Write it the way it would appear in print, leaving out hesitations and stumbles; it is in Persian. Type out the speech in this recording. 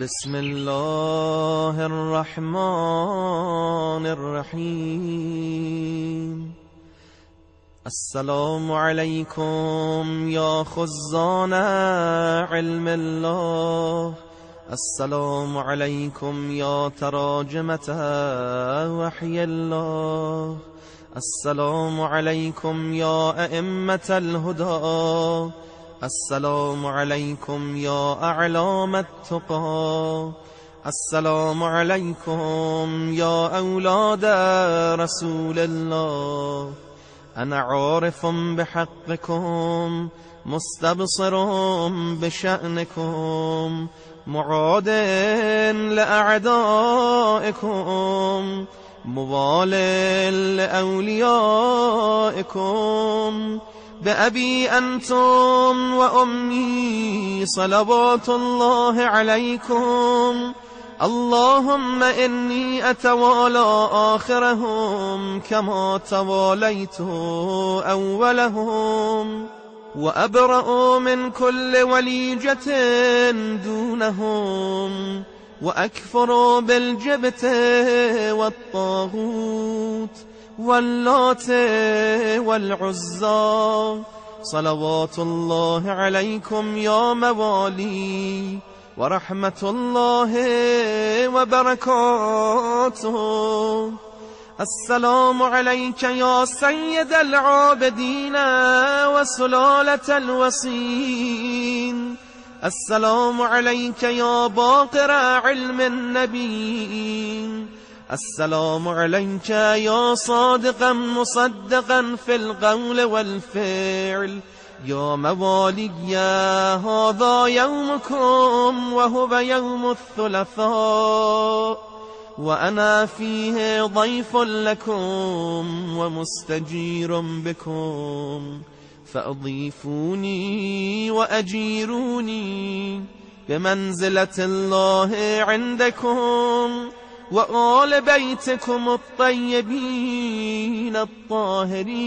بسم الله الرحمن الرحیم. السلام علیکم یا خزان علم الله، السلام علیکم یا تراجمة وحی الله، السلام علیکم یا ائمة الهدى، السلام علیکم یا اعلام التقى، السلام علیکم یا اولاد رسول الله. انا عارف بحقكم مستبصر بشأنكم معاد لأعدائكم موال لأوليائكم. بأبي أنتم وأمي صلوات الله عليكم. اللهم إني أتوالى آخرهم كما تواليت أولهم، وأبرأ من كل وليجة دونهم، وأكفر بالجبت والطاغوت واللات والعزى. صلوات الله عليكم يا موالي، ورحمة الله وبركاته. السلام عليك يا سيد العابدين وسلالة الوصين. السلام عليك يا باقر علم النبيين. السلام عليك يا صادقا مصدقا في القول والفعل. يا موالي هذا يومكم وهو يوم الثلاثاء، وأنا فيه ضيف لكم ومستجير بكم، فأضيفوني وأجيروني بمنزلة الله عندكم وآل بيتكم الطيبين الطاهرين.